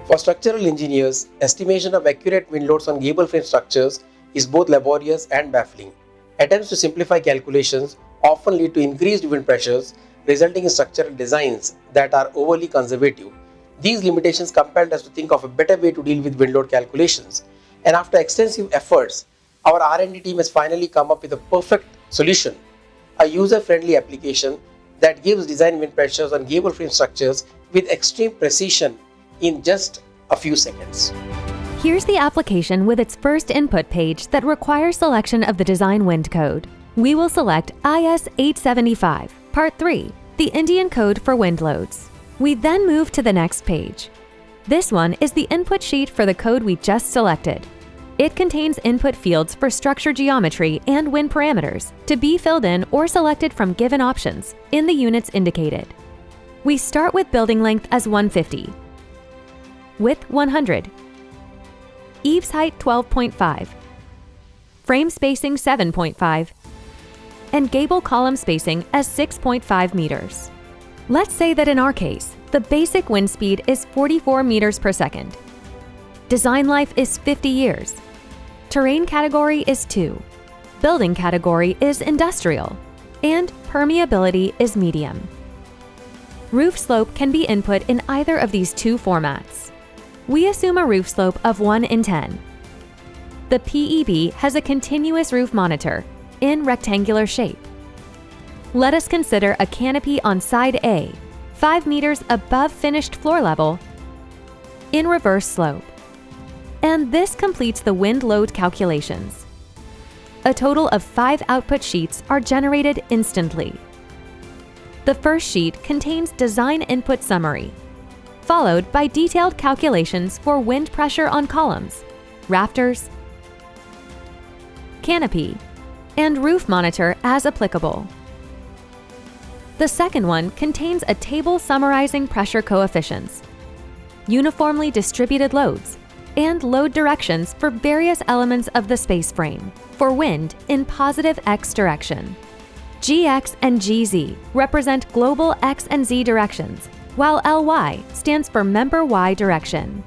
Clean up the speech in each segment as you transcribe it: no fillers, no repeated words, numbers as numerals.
For structural engineers, estimation of accurate wind loads on gable frame structures is both laborious and baffling. Attempts to simplify calculations often lead to increased wind pressures, resulting in structural designs that are overly conservative. These limitations compelled us to think of a better way to deal with wind load calculations. And after extensive efforts, our R&D team has finally come up with a perfect solution, a user-friendly application that gives design wind pressures on gable frame structures with extreme precision in just a few seconds. Here's the application with its first input page that requires selection of the design wind code. We will select IS 875, Part 3, the Indian code for wind loads. We then move to the next page. This one is the input sheet for the code we just selected. It contains input fields for structure geometry and wind parameters to be filled in or selected from given options in the units indicated. We start with building length as 150, width 100, eaves height 12.5, frame spacing 7.5, and gable column spacing as 6.5 meters. Let's say that in our case, the basic wind speed is 44 meters per second. Design life is 50 years. Terrain category is 2. Building category is industrial. And permeability is medium. Roof slope can be input in either of these two formats. We assume a roof slope of 1 in 10. The PEB has a continuous roof monitor in rectangular shape. Let us consider a canopy on side A, 5 meters above finished floor level, in reverse slope. And this completes the wind load calculations. A total of 5 output sheets are generated instantly. The first sheet contains design input summary, followed by detailed calculations for wind pressure on columns, rafters, canopy, and roof monitor as applicable. The second one contains a table summarizing pressure coefficients, uniformly distributed loads, and load directions for various elements of the space frame for wind in positive X direction. GX and GZ represent global X and Z directions, while LY stands for member Y direction.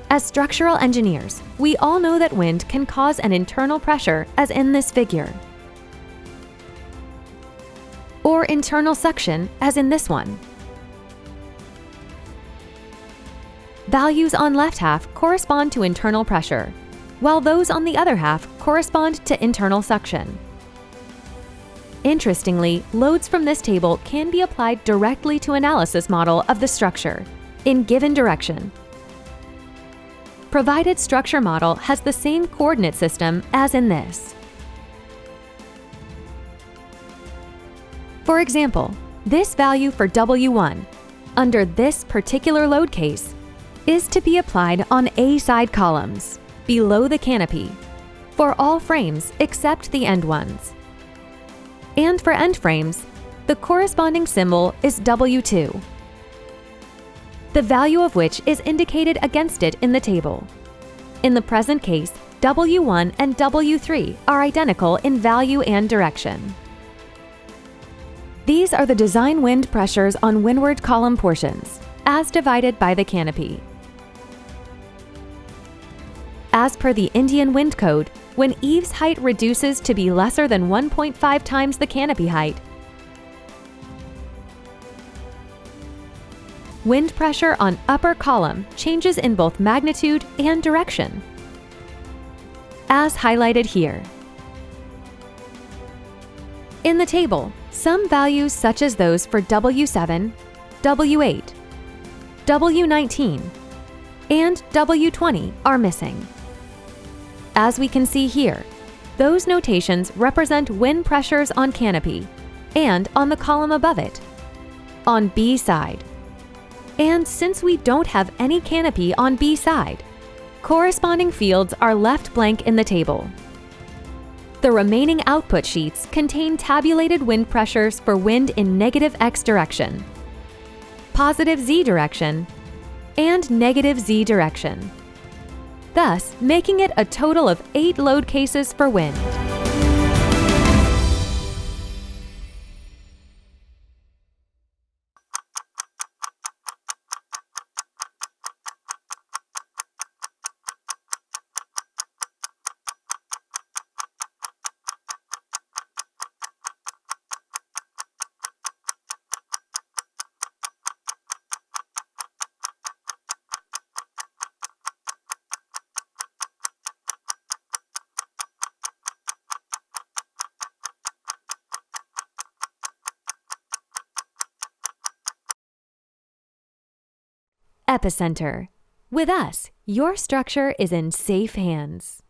As structural engineers, we all know that wind can cause an internal pressure as in this figure, or internal suction as in this one. Values on left half correspond to internal pressure, while those on the other half correspond to internal suction. Interestingly, loads from this table can be applied directly to analysis model of the structure in given direction. Provided structure model has the same coordinate system as in this. For example, this value for W1 under this particular load case is to be applied on A side columns below the canopy for all frames except the end ones. And for end frames, the corresponding symbol is W2, the value of which is indicated against it in the table. In the present case, W1 and W3 are identical in value and direction. These are the design wind pressures on windward column portions, as divided by the canopy. As per the Indian wind code, when eaves height reduces to be lesser than 1.5 times the canopy height, wind pressure on upper column changes in both magnitude and direction, as highlighted here. In the table, some values such as those for W7, W8, W19, and W20 are missing. As we can see here, those notations represent wind pressures on canopy and on the column above it, on B side. And since we don't have any canopy on B side, corresponding fields are left blank in the table. The remaining output sheets contain tabulated wind pressures for wind in negative X direction, positive Z direction, and negative Z direction, thus making it a total of 8 load cases for wind. epicenter. With us, your structure is in safe hands.